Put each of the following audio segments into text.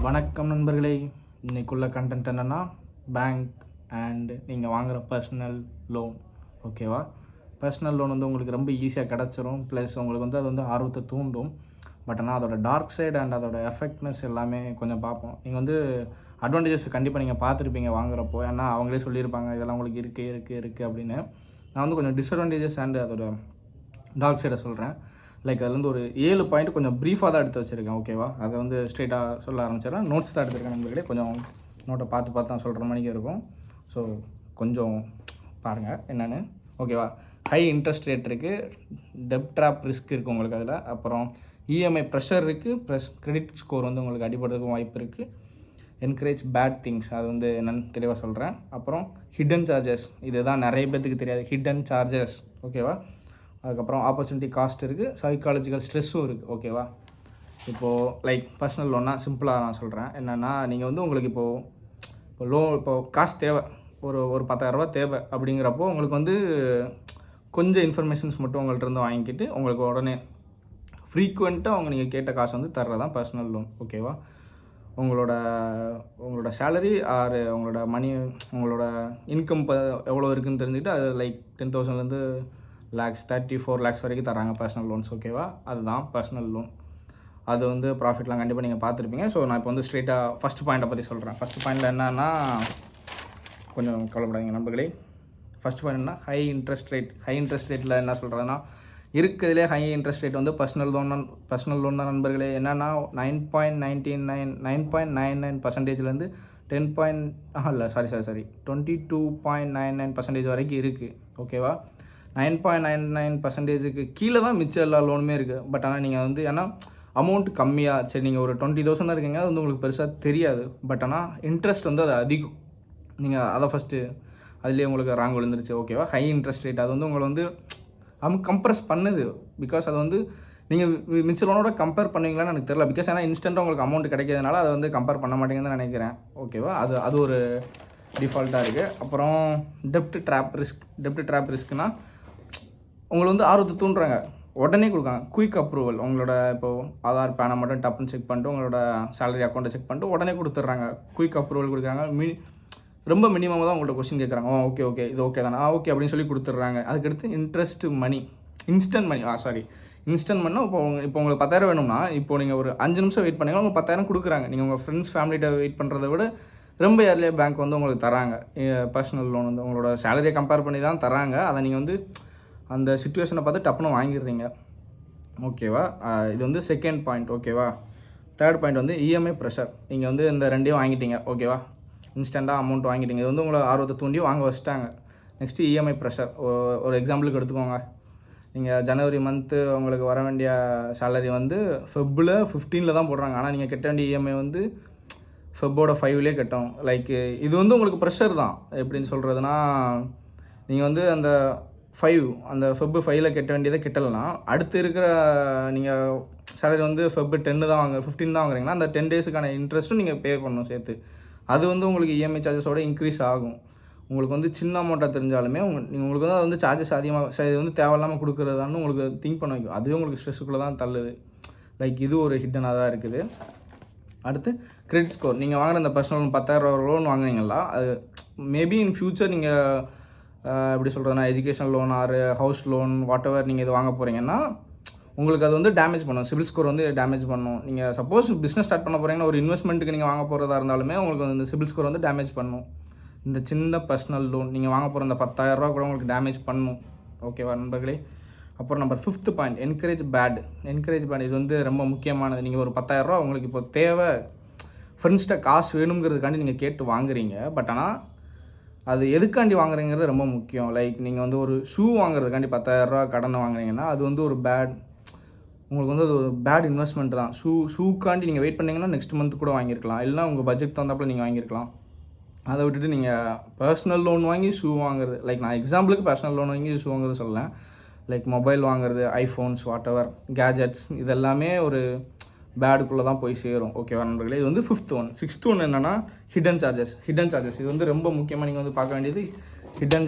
வணக்கம் நண்பர்களே. இன்றைக்குள்ள கண்டென்ட் என்னென்னா பேங்க் அண்ட் நீங்கள் வாங்குகிற பர்சனல் லோன். ஓகேவா? பர்சனல் லோன் வந்து உங்களுக்கு ரொம்ப ஈஸியாக கிடச்சிரும். ப்ளஸ் உங்களுக்கு வந்து அது வந்து ஆர்வத்தை தூண்டும். பட் ஆனால் அதோட டார்க் சைடு அண்ட் அதோட எஃபெக்ட்னஸ் எல்லாமே கொஞ்சம் பார்ப்போம். நீங்கள் வந்து அட்வான்டேஜஸ் கண்டிப்பாக நீங்கள் பார்த்துருப்பீங்க வாங்குறப்போ. ஏன்னா அவங்களே சொல்லியிருப்பாங்க இதெல்லாம் உங்களுக்கு இருக்குது அப்படின்னு. நான் வந்து கொஞ்சம் டிஸ்அட்வான்டேஜஸ் அண்ட் அதோட டார்க் சைடை சொல்கிறேன். லைக் அதில் வந்து ஒரு 7 பாயிண்ட் கொஞ்சம் ப்ரீஃபாக தான் எடுத்து வச்சுருக்கேன். ஓகேவா? அதை வந்து ஸ்ட்ரெயிட்டாக சொல்ல ஆரம்பிச்சிடறேன். நோட்ஸ் தான் எடுத்துருக்கேன் நண்பர்களே. கொஞ்சம் நோட்டை பார்த்து தான் சொல்கிற மணிக்கு இருக்கும். ஸோ கொஞ்சம் பாருங்கள் என்னென்னு. ஓகேவா? ஹை இன்ட்ரெஸ்ட் ரேட் இருக்குது, டெப்ட் ட்ராப் ரிஸ்க் இருக்குது உங்களுக்கு அதில். அப்புறம் இஎம்ஐ ப்ரெஷர் இருக்குது, ப்ளஸ் கிரெடிட் ஸ்கோர் வந்து உங்களுக்கு அடிபடுறதுக்கும் வாய்ப்பு இருக்குது. என்கரேஜ் பேட் திங்ஸ், அது வந்து என்னென்னு தெளிவாக சொல்கிறேன். அப்புறம் ஹிடன் சார்ஜஸ், இதுதான் நிறைய பேத்துக்கு தெரியாது. Hidden charges. ஓகேவா? அதுக்கப்புறம் ஆப்பர்ச்சுனிட்டி காஸ்ட் இருக்குது, சைக்காலஜிக்கல் ஸ்ட்ரெஸ்ஸும் இருக்குது. ஓகேவா? இப்போது லைக் பர்சனல் லோன்னா சிம்பிளாக நான் சொல்கிறேன். என்னென்னா நீங்கள் வந்து உங்களுக்கு இப்போது காசு தேவை, ஒரு 10,000 தேவை அப்படிங்கிறப்போ உங்களுக்கு வந்து கொஞ்சம் இன்ஃபர்மேஷன்ஸ் மட்டும் உங்கள்கிட்ட இருந்து வாங்கிக்கிட்டு உங்களுக்கு உடனே ஃப்ரீக்குவெண்ட்டாக நீங்கள் கேட்ட காசு வந்து தர்றதான் பர்சனல் லோன். ஓகேவா? உங்களோட சேலரி ஆர் உங்களோட மணி, உங்களோட இன்கம் எவ்வளோ இருக்குதுன்னு தெரிஞ்சுக்கிட்டு அது லைக் 10,000லேருந்து லேக்ஸ் 34 lakhs வரைக்கும் தராங்க பர்சனல் லோன்ஸ். ஓகேவா? அதுதான் பர்சனல் லோன். அது வந்து ப்ராஃபிட்லாம் கண்டிப்பாக நீங்கள் பார்த்துருப்பீங்க. ஸோ நான் இப்போ வந்து ஸ்ட்ரெயிட்டாக ஃபஸ்ட் பாயிண்ட்டை பற்றி சொல்கிறேன். ஃபஸ்ட் பாயிண்டில் என்னன்னா, கொஞ்சம் கவலைப்படாதீங்க நண்பர்களே. ஃபஸ்ட் பாயிண்ட்னா high interest rate. High interest ரேட்டில் என்ன சொல்கிறேன்னா, இருக்கிறதுலே ஹை இன்ட்ரெஸ்ட் ரேட் வந்து பர்சனல் லோன் தான் நண்பர்களே. என்னென்னா 9.99% 22.99% வரைக்கும் இருக்குது. ஓகேவா? 9.99% கீழே தான் மிச்சம் எல்லா லோனுமே இருக்குது. பட் ஆனால் நீங்கள் வந்து ஏன்னா அமௌண்ட் கம்மியாக, சரி நீங்கள் ஒரு 20,000 தான் இருக்கீங்க, அது வந்து உங்களுக்கு பெருசாக தெரியாது. பட் ஆனால் இன்ட்ரெஸ்ட் வந்து அது அதிகம். நீங்கள் அதை ஃபஸ்ட்டு அதுலேயே உங்களுக்கு ராங் விழுந்துருச்சு. ஓகேவா? ஹை இன்ட்ரெஸ்ட் ரேட் அது வந்து உங்களை வந்து கம்ப்ரெஸ் பண்ணுது. பிகாஸ் அது வந்து நீங்கள் மிச்ச லோனோட கம்பேர் பண்ணுவீங்களான்னு எனக்கு தெரியல. பிகாஸ் ஏன்னா இன்ஸ்டண்ட்டாக உங்களுக்கு அமௌண்ட் கிடைக்கிறதுனால அதை வந்து கம்பேர் பண்ண மாட்டேங்குதுன்னு நினைக்கிறேன். ஓகேவா? அது ஒரு டிஃபால்ட்டாக இருக்குது. அப்புறம் டெப்ட் ட்ராப் ரிஸ்க்னால் உங்களை வந்து ஆர்வத்தை தூண்டுறாங்க, உடனே கொடுக்காங்க. Quick approval. உங்களோட இப்போது ஆதார் பேனை மட்டும் டப்புன்னு செக் பண்ணிட்டு உங்களோட சேலரி அக்கௌண்ட்டை செக் பண்ணிட்டு உடனே கொடுத்துட்றாங்க. குயிக் அப்ரூவல் கொடுக்குறாங்க. ரொம்ப மினிமமாக தான் உங்கள்கிட்ட கொஸ்டின் கேட்குறாங்க. ஓகே இது ஓகே தானே, ஓகே அப்படின்னு சொல்லி கொடுத்துட்றாங்க. அதுக்கடுத்து இன்ஸ்டன்ட் மணினா இப்போ உங்களுக்கு 10,000 வேணும்னா இப்போ நீங்கள் ஒரு 5 நிமிஷம் வெயிட் பண்ணிங்கன்னா உங்களுக்கு 10,000 கொடுக்குறாங்க. நீங்கள் உங்கள் ஃப்ரெண்ட்ஸ் ஃபேமிலிகிட்ட வெயிட் பண்ணுறத விட ரொம்ப ஏர்லியாக பேங்க் வந்து உங்களுக்கு தராங்க. பர்சனல் லோன் வந்து உங்களோட சேலரியை கம்பேர் பண்ணி தான் தராங்க. அதை நீங்கள் வந்து அந்த சிச்சுவேஷனை பார்த்து டப்புன்னு வாங்கிடுறீங்க. ஓகேவா? இது வந்து செகண்ட் பாயிண்ட். ஓகேவா? தேர்ட் பாயிண்ட் வந்து இஎம்ஐ ப்ரெஷர். நீங்கள் வந்து இந்த ரெண்டையும் வாங்கிட்டீங்க. ஓகேவா? இன்ஸ்டண்ட்டாக அமௌண்ட் வாங்கிட்டீங்க. இது வந்து உங்களை ஆர்வத்தை தூண்டி வாங்க வச்சுட்டாங்க. Next EMI pressure. ஒரு எக்ஸாம்பிளுக்கு எடுத்துக்கோங்க. நீங்கள் ஜனவரி மந்த்து உங்களுக்கு வர வேண்டிய சேலரி வந்து ஃபெப்பில் 15 தான் போடுறாங்க. ஆனால் நீங்கள் கட்ட வேண்டிய இஎம்ஐ வந்து ஃபெப்போட 5 கட்டணும். லைக் இது வந்து உங்களுக்கு ப்ரெஷர் தான். எப்படின்னு சொல்கிறதுனா, நீங்கள் வந்து அந்த ஃபெப் 5 கட்ட வேண்டியதை கட்டலைன்னா அடுத்து இருக்கிற நீங்கள் சேலரி வந்து ஃபெப் 10 தான் 15 தான் வாங்குறீங்கன்னா அந்த 10 டேஸுக்கான இன்ட்ரெஸ்ட்டும் நீங்கள் பே பண்ணணும் சேர்த்து. அது வந்து உங்களுக்கு இஎம்ஐ சார்ஜஸோட இன்க்ரீஸ் ஆகும். உங்களுக்கு வந்து சின்ன அமௌண்ட்டாக தெரிஞ்சாலுமே உங்களுக்கு வந்து அது வந்து சார்ஜஸ் அதிகமாக இது வந்து தேவையில்லாமல் கொடுக்குறதான்னு உங்களுக்கு திங்க் பண்ண வைக்கும். அதுவே உங்களுக்கு ஸ்ட்ரெஸ்ஸுக்குள்ளே தான் தள்ளுது. லைக் இது ஒரு ஹிட்டனாக தான் இருக்குது. அடுத்து கிரெடிட் ஸ்கோர். நீங்கள் வாங்குகிற இந்த பர்சனல் லோன் 10,000 லோன் வாங்குறீங்களா, அது மேபி இன் ஃப்யூச்சர் நீங்கள் எப்படி சொல்கிறதுனா education loan or house loan whatever நீங்கள் இது வாங்க போகிறீங்கன்னா உங்களுக்கு அது வந்து டேமேஜ் பண்ணும். சிபில் ஸ்கோர் வந்து டேமேஜ் பண்ணும். நீங்கள் சப்போஸ் பிஸ்னஸ் ஸ்டார்ட் பண்ண போகிறீங்கன்னா ஒரு இன்வெஸ்ட்மெண்ட்டுக்கு நீங்கள் வாங்க போகிறதா இருந்தாலுமே உங்களுக்கு இந்த சிபில் ஸ்கோர் வந்து டேமேஜ் பண்ணும். இந்த சின்ன பர்சனல் லோன் நீங்கள் வாங்க போகிற இந்த 10,000 கூட உங்களுக்கு டேமேஜ் பண்ணும். ஓகேவா நண்பர்களே? அப்புறம் number 5th point encourage bad. இது வந்து ரொம்ப முக்கியமானது. நீங்கள் ஒரு 10,000 உங்களுக்கு இப்போ தேவை, ஃப்ரெண்ட்ஸ்கிட்ட காசு வேணுங்கிறதுக்காண்டி நீங்கள் கேட்டு வாங்குறீங்க. பட் ஆனால் அது எதுக்காண்டி வாங்குறீங்கிறது ரொம்ப முக்கியம். லைக் நீங்கள் வந்து ஒரு ஷூ வாங்குறதுக்காண்டி 10,000 கடனை வாங்குறீங்கன்னா அது வந்து உங்களுக்கு வந்து அது ஒரு பேட் இன்வெஸ்ட்மெண்ட் தான். ஷூக்காண்டி நீங்கள் வெயிட் பண்ணிங்கன்னா நெக்ஸ்ட் மந்த் கூட வாங்கியிருக்கலாம், இல்லைனா உங்கள் பட்ஜெட் தகுந்தாப்பில் நீங்கள் வாங்கியிருக்கலாம். அதை விட்டுட்டு நீங்கள் பர்சனல் லோன் வாங்கி ஷூ வாங்குறது, லைக் நான் எக்ஸாம்பிளுக்கு பர்சனல் லோன் வாங்கி ஷூ வாங்குறது சொல்லலை. லைக் மொபைல் வாங்குறது, ஐஃபோன்ஸ் வாட்டெவர் கேஜெட்ஸ், இதெல்லாமே ஒரு பேடுக்குள்ளே தான் போய் சேரும். ஓகேவா நண்பர்களே? இது வந்து 5th ஒன். 6th ஒன் என்னென்னா ஹிடன் சார்ஜஸ். இது வந்து ரொம்ப முக்கியமாக நீங்கள் வந்து பார்க்க வேண்டியது ஹிடன்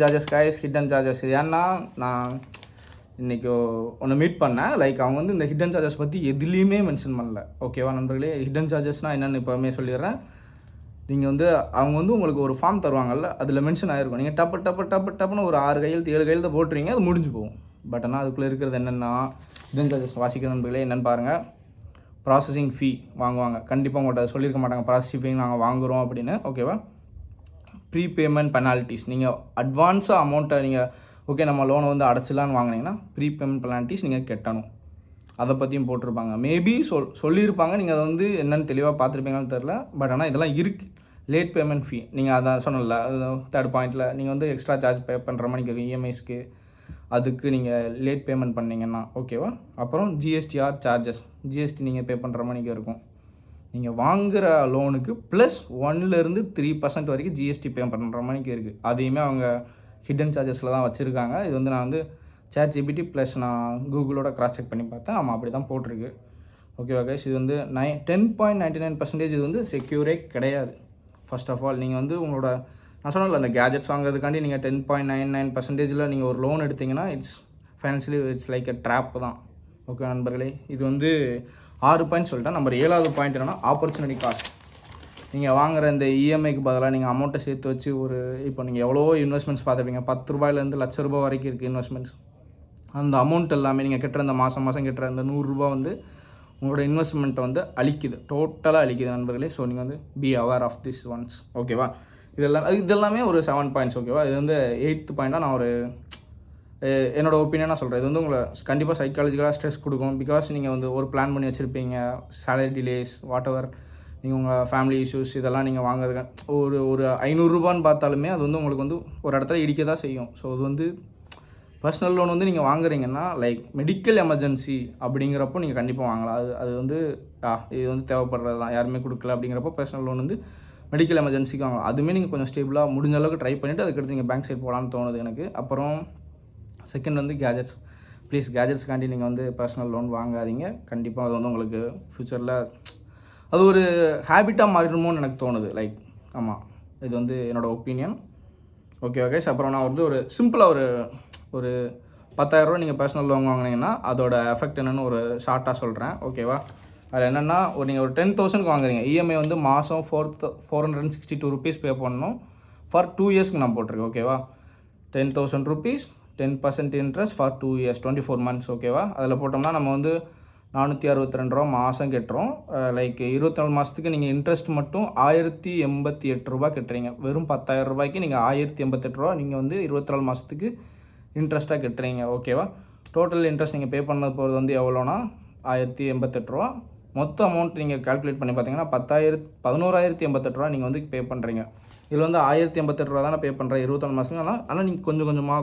சார்ஜஸ். இது ஏன்னா நான் இன்றைக்கி ஒன்று மீட் பண்ணேன். லைக் அவங்க வந்து இந்த ஹிடன் சார்ஜஸ் பற்றி எதுலேயுமே மென்ஷன் பண்ணல. ஓகேவா நண்பர்களே? ஹிடன் சார்ஜஸ்னால் என்னென்னு இப்போவுமே சொல்லிடுறேன். நீங்கள் வந்து அவங்க வந்து உங்களுக்கு ஒரு ஃபார்ம் தருவாங்கல்ல, அதில் மென்ஷன் ஆகிருக்கும். நீங்கள் டப்புன்னு ஒரு 6 கையெழுத்து 7 கையெழுத்து போட்டுருவீங்க, அது முடிஞ்சு போகும். பட் ஆனால் அதுக்குள்ளே இருக்கிறது என்னென்னா, ஹிடன் சார்ஜஸ் வாசிக்கிற நண்பர்களே என்னென்னு பாருங்கள். ப்ராசஸிங் ஃபீ வாங்குவாங்க. கண்டிப்பாக உங்கள்கிட்ட சொல்லியிருக்க மாட்டாங்க ப்ராசஸிங் ஃபீ நாங்கள் வாங்குகிறோம் அப்படின்னு. ஓகேவா? ப்ரீபேமெண்ட் பெனால்ட்டிஸ், நீங்கள் அட்வான்ஸாக அமௌண்ட்டை நீங்கள் ஓகே நம்ம லோனை வந்து அடைச்சிடலான்னு வாங்கினீங்கன்னா ப்ரீபேமெண்ட் பெனால்ட்டிஸ் நீங்கள் கட்டணும். அதை பற்றியும் போட்டிருப்பாங்க. மேபி சொல்லியிருப்பாங்க. நீங்கள் அதை வந்து என்னென்னு தெளிவாக பார்த்துருப்பீங்கன்னு தெரில. பட் ஆனால் இதெல்லாம் இருக்குது. லேட் பேமெண்ட் ஃபீ, நீங்கள் அதான் சொன்னல, அது 3rd பாயிண்ட்டில் நீங்கள் வந்து எக்ஸ்ட்ரா சார்ஜ் பே பண்ணுற மாதிரி இருக்கும் இஎம்ஐஸ்க்கு. அதுக்கு நீங்கள் லேட் பேமெண்ட் பண்ணிங்கன்னா ஓகேவா. அப்புறம் ஜிஎஸ்டிஆர் சார்ஜஸ், ஜிஎஸ்டி நீங்கள் பே பண்ணுற மாதிரி இருக்கும். நீங்கள் வாங்குகிற லோனுக்கு ப்ளஸ் 1% 3% வரைக்கும் ஜிஎஸ்டி பே பண்ணுற மாதிரி இருக்குது. அதையுமே அவங்க ஹிடன் சார்ஜஸில் தான் வச்சுருக்காங்க. இது வந்து நான் வந்து ChatGPT ப்ளஸ் நான் கூகுளோட கிராஸ் செக் பண்ணி பார்த்தேன். ஆமாம் அப்படி தான் போட்டிருக்கு. ஓகேவா கைஸ்? இது வந்து 10.99% இது வந்து செக்யூரே கிடையாது. ஃபர்ஸ்ட் ஆஃப் ஆல் நீங்கள் வந்து உங்களோட நான் சொன்னல அந்த கேஜெட்ஸ் வாங்குறதுக்காண்டி நீங்கள் 10.99% நீங்கள் ஒரு லோன் எடுத்திங்கன்னா financially it's like a drop தான். ஓகே நண்பர்களே? இது வந்து 6 பாயிண்ட் சொல்லிட்டேன். நம்பர் 7வது பாயிண்ட் என்னென்னா ஆப்பர்ச்சுனிட்டி காஸ்ட். நீங்கள் வாங்குகிற இந்த இஎம்ஐக்கு பதிலாக நீங்கள் அமௌண்ட்டை சேர்த்து வச்சு இப்போ நீங்கள் எவ்வளோ இன்வெஸ்ட்மெண்ட்ஸ் பார்த்துருப்பீங்க. 10 ரூபாயிலேருந்து ₹1,00,000 வரைக்கும் இருக்குது இன்வெஸ்ட்மெண்ட்ஸ். அந்த அமௌண்ட் எல்லாமே நீங்கள் கட்டுற இந்த மாதம் கட்டுற இந்த ₹100 வந்து உங்களோட இன்வெஸ்ட்மெண்ட்டை வந்து அழிக்குது, டோட்டலாக அழிக்குது நண்பர்களே. ஸோ நீங்கள் வந்து be aware of this ones. ஓகேவா? இதெல்லாமே ஒரு 7 பாயிண்ட்ஸ். ஓகேவா? இது வந்து 8th பாயிண்ட்டாக நான் ஒரு என்னோட ஒப்பீனியனாக சொல்கிறேன். இது வந்து உங்களை கண்டிப்பாக சைக்காலஜிக்கலாக ஸ்ட்ரெஸ் கொடுக்கும். பிகாஸ் நீங்கள் வந்து ஒரு பிளான் பண்ணி வச்சுருப்பீங்க, சேலரி டிலேஸ் வாட் எவர், நீங்கள் உங்கள் ஃபேமிலி இஷ்யூஸ் இதெல்லாம் நீங்கள் வாங்குறதுக்கு ஒரு ₹500 பார்த்தாலுமே அது வந்து உங்களுக்கு வந்து ஒரு இடத்துல இடிக்க தான் செய்யும். ஸோ அது வந்து பர்சனல் லோன் வந்து நீங்கள் வாங்குறீங்கன்னா லைக் மெடிக்கல் எமர்ஜென்சி அப்படிங்கிறப்போ நீங்கள் கண்டிப்பாக வாங்கலாம். அது வந்து இது வந்து தேவைப்படுறது தான், யாருமே கொடுக்கல அப்படிங்கிறப்போ பர்சனல் லோன் வந்து மெடிக்கல் எமர்ஜென்சிக்கு வாங்கலாம். அதுவுமே நீங்கள் கொஞ்சம் ஸ்டேபிளாக முடிஞ்ச அளவுக்கு ட்ரை பண்ணிவிட்டு அதுக்கடுத்து நீங்கள் பேங்க் சைட் போகலான்னு தோணுது எனக்கு. அப்புறம் செகண்ட் வந்து கேஜெட்ஸ். ப்ளீஸ் கேஜெட்ஸ்க்காண்டி நீங்கள் வந்து பர்சனல் லோன் வாங்காதீங்க. கண்டிப்பாக அது வந்து உங்களுக்கு ஃப்யூச்சரில் அது ஒரு ஹேபிட்டாக மாறிடுமோன்னு எனக்கு தோணுது. லைக் ஆமாம், இது வந்து என்னோடய ஒப்பீனியன். Okay guys? அப்புறம் நான் வந்து ஒரு சிம்பிளாக ஒரு 10,000 நீங்கள் பர்சனல் லோன் வாங்கினீங்கன்னா அதோட எஃபெக்ட் என்னென்னு ஒரு ஷார்ட்டாக சொல்கிறேன். ஓகேவா? அதில் என்னென்னா நீங்கள் ஒரு 10,000க்கு வாங்குறீங்க. இஎம்ஐ வந்து மாதம் ₹462 பே பண்ணணும். ஃபார் 2 இயர்ஸ்க்கு நான் போட்டிருக்கேன். ஓகேவா? ₹10,000 10% இன்ட்ரெஸ்ட் ஃபார் 2 இயர்ஸ் 24 months. ஓகேவா? அதில் போட்டோம்னா நம்ம வந்து ₹462 மாதம் கட்டுறோம். லைக் 24 மாதத்துக்கு நீங்கள் இன்ட்ரெஸ்ட் மட்டும் ₹1,088 கட்டுறீங்க. வெறும் ₹10,000 நீங்கள் ₹1,088 நீங்கள் வந்து 24 மாதத்துக்கு இன்ட்ரெஸ்ட்டாக கட்டுறீங்க. ஓகேவா? டோட்டல் இன்ட்ரெஸ்ட் நீங்கள் பே பண்ண போகிறது வந்து எவ்வளோனா ₹1,088. மொத்த அமௌண்ட் நீங்கள் கால்குலேட் பண்ணி பார்த்தீங்கன்னா ₹11,088 நீங்கள் வந்து பே பண்ணுறீங்க. இதில் வந்து ₹1,088 தானே பே பண்ணுறேன் 24 மாதத்துக்கு. ஆனால் நீங்கள் கொஞ்சம் கொஞ்சமாக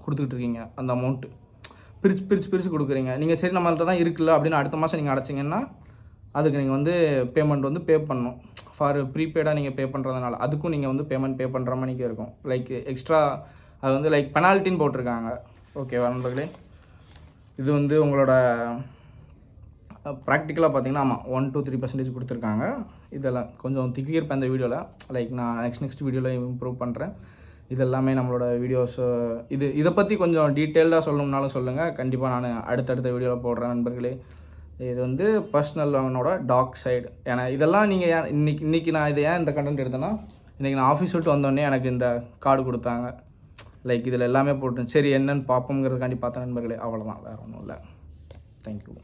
கொடுத்துக்கிட்டு இருக்கீங்க. அந்த அமௌண்ட்டு பிரித்து கொடுக்குறீங்க. நீங்கள் சரி நம்மள்ட்ட தான் இருக்குல்ல அப்படின்னு அடுத்த மாதம் நீங்கள் அடைச்சிங்கன்னா அதுக்கு நீங்கள் வந்து பேமெண்ட் வந்து பே பண்ணணும். ஃபார் ப்ரீபெய்டாக நீங்கள் பே பண்ணுறதுனால அதுக்கும் நீங்கள் வந்து பேமெண்ட் பே பண்ணுற மாதிரிக்கே இருக்கும். லைக் எக்ஸ்ட்ரா அது வந்து லைக் பெனால்ட்டின்னு போட்டிருக்காங்க. ஓகேவா நண்பர்களே? இது வந்து உங்களோட ப்ராக்டிக்கலாக பார்த்தீங்கன்னா ஆமாம் 1 to 3% கொடுத்துருக்காங்க. இதெல்லாம் கொஞ்சம் திக்கிருப்பேன் இந்த வீடியோவில். லைக் நான் நெக்ஸ்ட் வீடியோவில் இம்ப்ரூவ் பண்ணுறேன். இதெல்லாமே நம்மளோட வீடியோஸ். இதை பற்றி கொஞ்சம் டீட்டெயில்டாக சொல்லணும்னாலும் சொல்லுங்கள். கண்டிப்பாக நான் அடுத்தடுத்த வீடியோவில் போடுறேன் நண்பர்களே. இது வந்து பர்சனல் லோனோட டார்க் சைடு. ஏன்னா இதெல்லாம் நீங்கள் ஏன் இன்றைக்கி நான் இதை ஏன் இந்த கண்டென்ட் எடுத்தேன்னா, இன்றைக்கி நான் ஆஃபீஸ் விட்டு வந்தோடனே எனக்கு இந்த கார்டு கொடுத்தாங்க. லைக் இதில் எல்லாமே போட்டு சரி என்னென்னு பார்ப்போங்கிறதுக்காண்டி பார்த்தேன் நண்பர்களே. அவ்வளோதான், வேறு ஒன்றும் இல்லை. தேங்க்யூ.